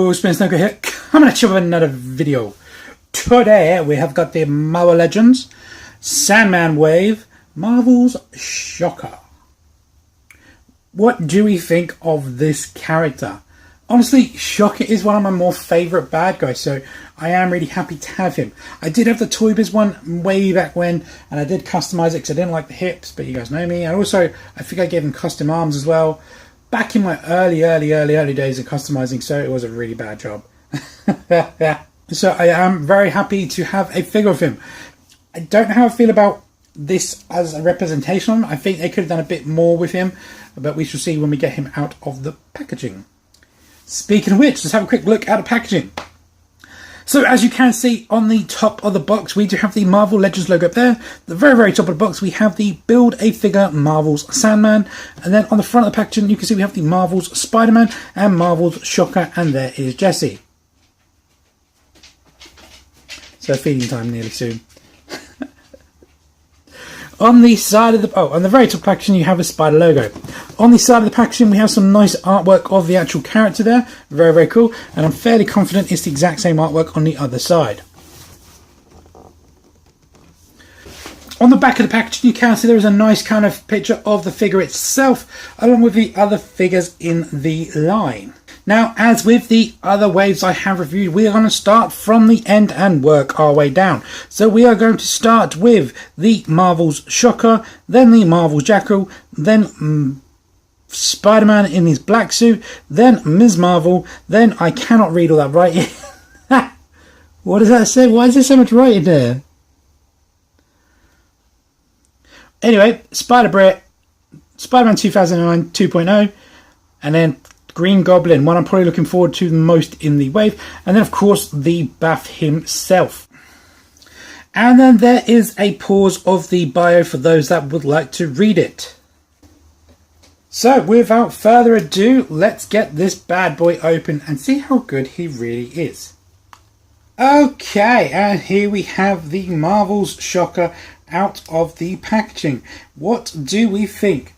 Yo, Spin Snooker here, coming at you with another video. Today we have got the Marvel Legends Sandman Wave Marvel's Shocker. What do we think of this character? Honestly, Shocker is one of my more favourite bad guys, so I am really happy to have him. I did have the Toy Biz one way back when, and I did customise it because I didn't like the hips, but you guys know me. And also, I think I gave him custom arms as well. Back in my early days of customizing, so it was a really bad job. So I am very happy to have a figure of him. I don't know how I feel about this as a representation. I think they could have done a bit more with him, but we shall see when we get him out of the packaging. Speaking of which, let's have a quick look at the packaging. So as you can see on the top of the box, we do have the Marvel Legends logo up there. The very top of the box, we have the Build a Figure Marvel's Sandman. And then on the front of the packaging, you can see we have the Marvel's Spider-Man and Marvel's Shocker. And there is Jesse. So feeding time nearly soon. On the side of the on the very top packaging, you have a spider logo. On the side of the packaging, we have some nice artwork of the actual character there. Very cool. And I'm fairly confident it's the exact same artwork on the other side. On the back of the packaging, you can see there is a nice kind of picture of the figure itself, along with the other figures in the line. Now, as with the other waves I have reviewed, we are going to start from the end and work our way down. So we are going to start with the Marvel's Shocker, then the Marvel's Jackal, then Spider-Man in his black suit, then Ms. Marvel, then I cannot read all that writing. What does that say? Why is there so much writing there? Anyway, Spider-Man 2009 2.0, and then Green Goblin, one I'm probably looking forward to the most in the wave, and then of course the Baff himself. And then there is a pause of the bio for those that would like to read it. So without further ado, let's get this bad boy open and see how good he really is. Okay, and here we have the Marvel's Shocker out of the packaging. What do we think?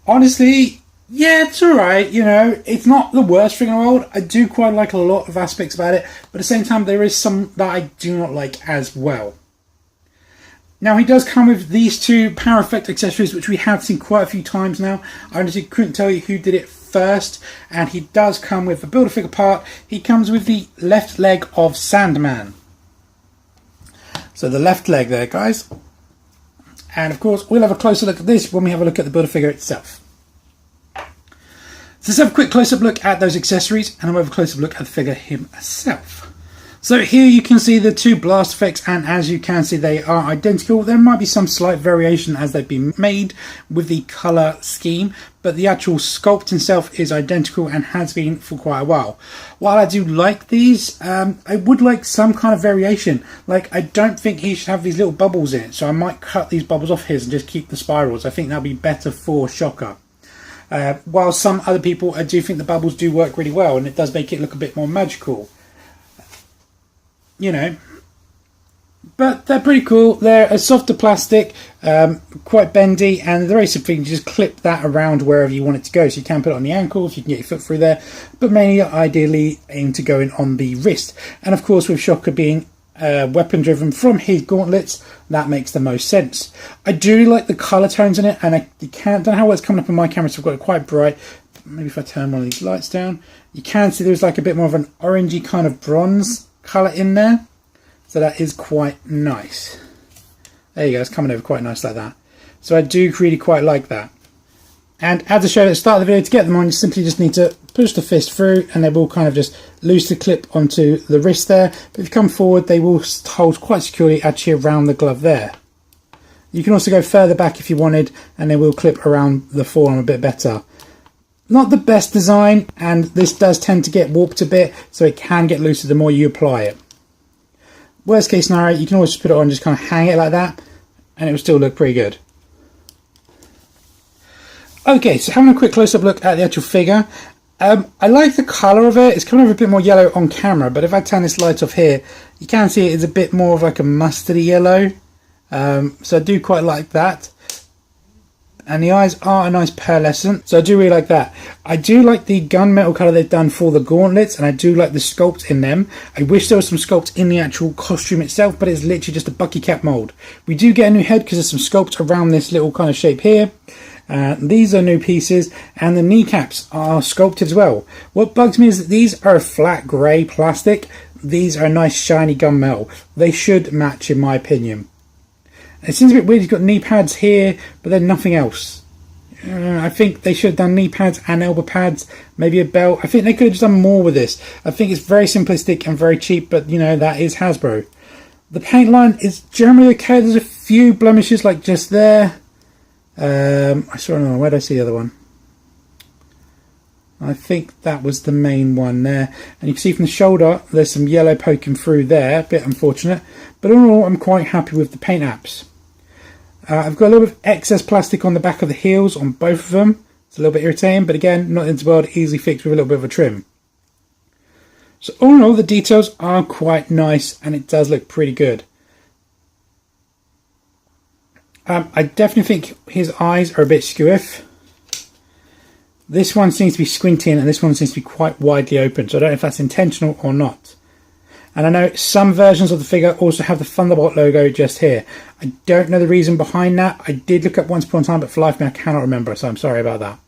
Honestly, yeah, it's alright, you know, it's not the worst thing in the world. I do quite like a lot of aspects about it, but at the same time there is some that I do not like as well. Now he does come with these two power effect accessories, which we have seen quite a few times now. I honestly couldn't tell you who did it first, and he does come with the Build-A-Figure part. He comes with the left leg of Sandman. So the left leg there, guys. And of course, we'll have a closer look at this when we have a look at the Build-A-Figure itself. So let's have a quick close-up look at those accessories, and I'll have a close-up look at the figure himself. So here you can see the two blast effects, and as you can see they are identical. There might be some slight variation as they've been made with the colour scheme, but the actual sculpt itself is identical and has been for quite a while. While I do like these, I would like some kind of variation. Like, I don't think he should have these little bubbles in it, so I might cut these bubbles off his and just keep the spirals. I think that'll be better for Shocker. While some other people, I do think the bubbles do work really well, and it does make it look a bit more magical. You know, but they're pretty cool. They're a softer plastic, quite bendy, and the very simple thing, you just clip that around wherever you want it to go. So you can put it on the ankle if you can get your foot through there, but mainly ideally aim to go in on the wrist. And of course, with Shocker being weapon driven from his gauntlets, that makes the most sense. I do like the colour tones in it, and I don't know how it's coming up on my camera, so I've got it quite bright. Maybe if I turn one of these lights down, you can see there's like a bit more of an orangey kind of bronze colour in there, so that is quite nice. There you go, it's coming over quite nice like that. So I do really quite like that. And as I showed at the start of the video, to get them on, you simply just need to push the fist through, and they will kind of just loosely clip onto the wrist there. But if you come forward, they will hold quite securely actually around the glove there. You can also go further back if you wanted, and they will clip around the forearm a bit better. Not the best design, and this does tend to get warped a bit, so it can get looser the more you apply it. Worst case scenario, you can always just put it on and just kind of hang it like that, and it will still look pretty good. Okay, so having a quick close-up look at the actual figure. I like the colour of it. It's kind of a bit more yellow on camera, but if I turn this light off here, you can see it is a bit more of like a mustardy yellow. So I do quite like that. And the eyes are a nice pearlescent, so I do really like that. I do like the gunmetal colour they've done for the gauntlets, and I do like the sculpt in them. I wish there was some sculpt in the actual costume itself, but it's literally just a bucky cap mould. We do get a new head because there's some sculpt around this little kind of shape here. These are new pieces, and the kneecaps are sculpted as well. What bugs me is that these are a flat grey plastic. These are a nice shiny gunmetal. They should match in my opinion. It seems a bit weird, he's got knee pads here, but then nothing else. I think they should have done knee pads and elbow pads, maybe a belt. I think they could have just done more with this. I think it's very simplistic and very cheap, but you know, that is Hasbro. The paint line is generally okay. There's a few blemishes, like just there. I saw another one. Where did I see the other one? I think that was the main one there. And you can see from the shoulder, there's some yellow poking through there. A bit unfortunate. But overall, I'm quite happy with the paint apps. I've got a little bit of excess plastic on the back of the heels on both of them. It's a little bit irritating, but again, not in the world, easily fixed with a little bit of a trim. So all in all, the details are quite nice, and it does look pretty good. I definitely think his eyes are a bit skewiff. This one seems to be squinting, and this one seems to be quite widely open, so I don't know if that's intentional or not. And I know some versions of the figure also have the Thunderbolt logo just here. I don't know the reason behind that. I did look up once upon a time, but for life of me I cannot remember, so I'm sorry about that.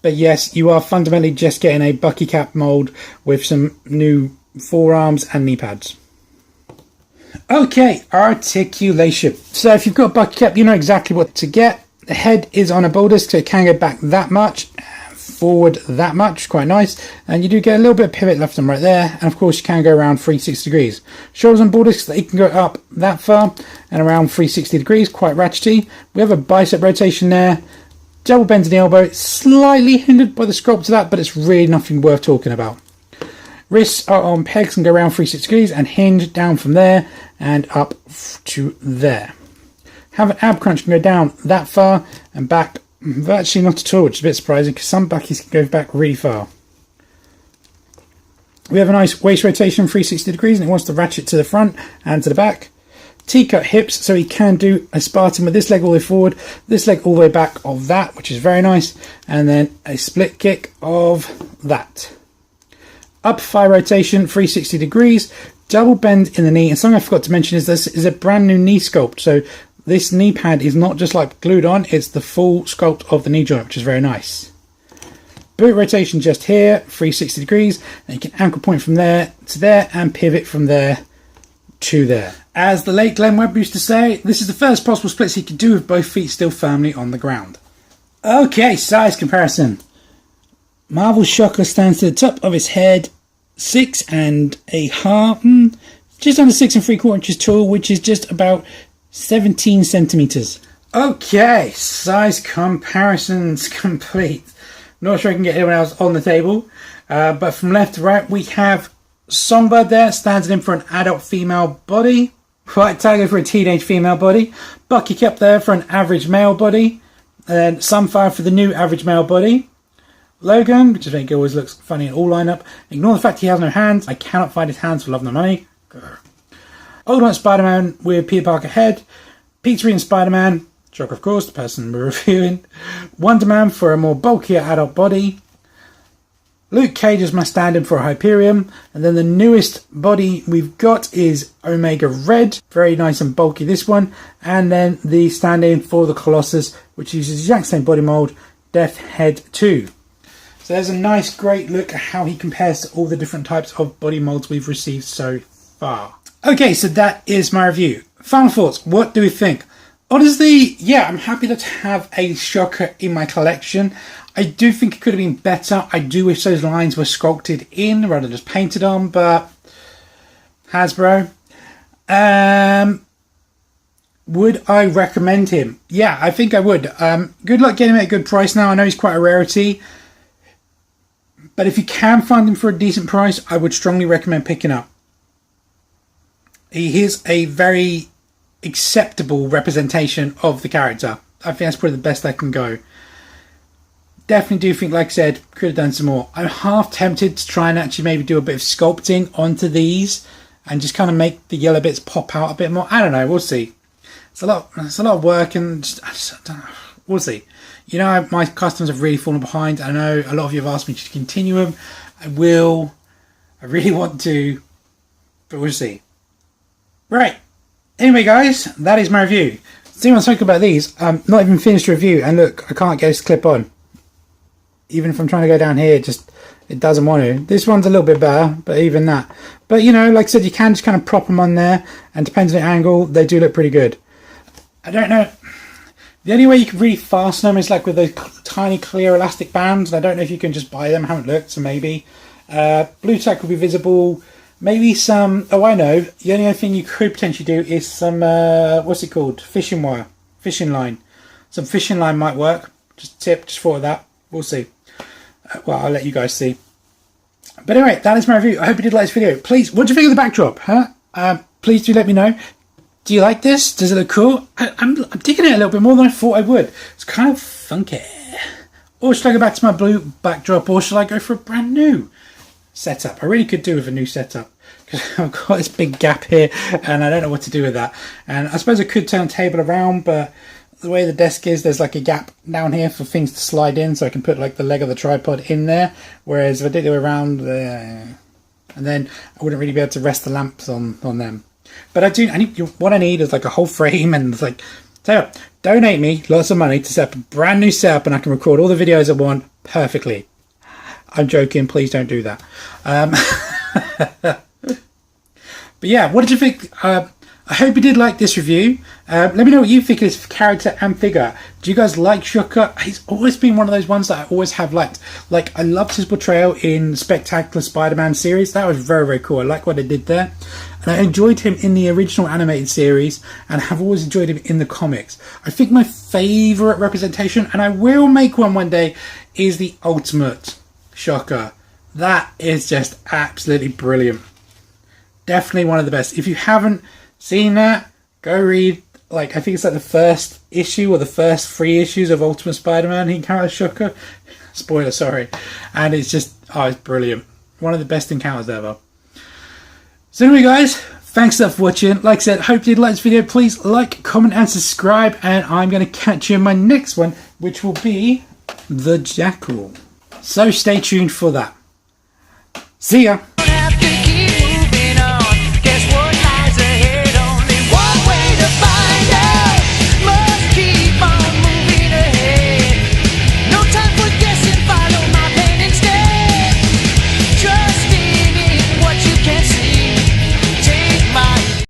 But yes, you are fundamentally just getting a bucky cap mould with some new forearms and knee pads. Okay, articulation. So if you've got a bucky cap, you know exactly what to get. The head is on a ball disc, so it can go back that much. Forward that much, quite nice, and you do get a little bit of pivot left and right there, and of course you can go around 360 degrees. Shoulders on ball discs, they can go up that far and around 360 degrees, quite ratchety. We have a bicep rotation there, double bend in the elbow, slightly hindered by the sculpt of that, but it's really nothing worth talking about. Wrists are on pegs and go around 360 degrees and hinge down from there and up to there. Have an ab crunch, can go down that far and back virtually not at all, which is a bit surprising because some buckies can go back really far. We have a nice waist rotation 360 degrees, and it wants to ratchet to the front and to the back. T-cut hips, so he can do a Spartan with this leg all the way forward, this leg all the way back of that, which is very nice, and then a split kick of that. Upper thigh rotation 360 degrees, double bend in the knee, and something I forgot to mention is this is a brand new knee sculpt, so this knee pad is not just like glued on, it's the full sculpt of the knee joint, which is very nice. Boot rotation just here, 360 degrees, and you can ankle point from there to there and pivot from there to there. As the late Glenn Webb used to say, this is the first possible splits he could do with both feet still firmly on the ground. Okay, size comparison. Marvel Shocker stands to the top of his head, 6.5, just under 6 3/4 inches tall, which is just about 17 centimeters. Okay, size comparisons complete. Not sure I can get anyone else on the table, but from left to right we have Songbird there, stands in for an adult female body. White Tiger for a teenage female body. Bucky Cap there for an average male body. And then Sunfire for the new average male body. Logan, which I think always looks funny in all lineup. Ignore the fact he has no hands. I cannot find his hands for love nor money. Grr. Old White Spider-Man with Peter Parker head. Peter and Spider-Man, Joker of course, the person we're reviewing. Wonder Man for a more bulkier adult body. Luke Cage is my stand-in for a Hyperion. And then the newest body we've got is Omega Red. Very nice and bulky, this one. And then the stand-in for the Colossus, which uses the exact same body mould, Death Head 2. So there's a nice, great look at how he compares to all the different types of body moulds we've received so far. Okay, so that is my review. Final thoughts, what do we think? Honestly, yeah, I'm happy to have a Shocker in my collection. I do think it could have been better. I do wish those lines were sculpted in rather than just painted on, but Hasbro. Would I recommend him? Yeah, I think I would. Good luck getting him at a good price now. I know he's quite a rarity. But if you can find him for a decent price, I would strongly recommend picking up. He is a very acceptable representation of the character. I think that's probably the best I can go. Definitely do think, like I said, could have done some more. I'm half tempted to try and actually maybe do a bit of sculpting onto these and just kind of make the yellow bits pop out a bit more. I don't know, we'll see. it's a lot of work, and I don't know. We'll see. You know, my customs have really fallen behind. I know a lot of you have asked me to continue them. I will. I really want to, but we'll see. Right. Anyway, guys, that is my review. See what I'm talking about these. Not even finished the review, and look, I can't get this clip on. Even if I'm trying to go down here, it doesn't want to. This one's a little bit better, but even that. But you know, like I said, you can just kind of prop them on there, and depends on the angle, they do look pretty good. I don't know. The only way you can really fasten them is like with those tiny clear elastic bands. And I don't know if you can just buy them. I haven't looked, so maybe. Blue tack will be visible. Maybe some... Oh, I know. The only other thing you could potentially do is some... what's it called? Fishing wire. Fishing line. Some fishing line might work. Just a tip. Just thought of that. We'll see. Well, I'll let you guys see. But anyway, that is my review. I hope you did like this video. Please, what do you think of the backdrop? Please do let me know. Do you like this? Does it look cool? I'm digging it a little bit more than I thought I would. It's kind of funky. Or should I go back to my blue backdrop, or should I go for a brand new setup? I really could do with a new setup, because I've got this big gap here and I don't know what to do with that. And I suppose I could turn the table around, but the way the desk is, there's like a gap down here for things to slide in, so I can put like the leg of the tripod in there. Whereas if I did it around and then I wouldn't really be able to rest the lamps on them. But what I need is like a whole frame, and it's like, so donate me lots of money to set up a brand new setup, and I can record all the videos I want perfectly. I'm joking, please don't do that. But yeah, what did you think? I hope you did like this review. Let me know what you think of this character and figure. Do you guys like Shocker? He's always been one of those ones that I always have liked. Like, I loved his portrayal in Spectacular Spider-Man series. That was very, very cool. I like what they did there. And I enjoyed him in the original animated series, and have always enjoyed him in the comics. I think my favourite representation, and I will make one day, is the Ultimate Shocker. That is just absolutely brilliant. Definitely one of the best. If you haven't seen that, go read, like, I think it's like the first issue or the first 3 issues of Ultimate Spider-Man. He encounters Shocker. Spoiler, sorry. And it's just, oh, it's brilliant. One of the best encounters ever. So anyway, guys, thanks for watching. Like I said, hope you did like this video. Please like, comment, and subscribe. And I'm going to catch you in my next one, which will be the Jackal. So stay tuned for that. See ya.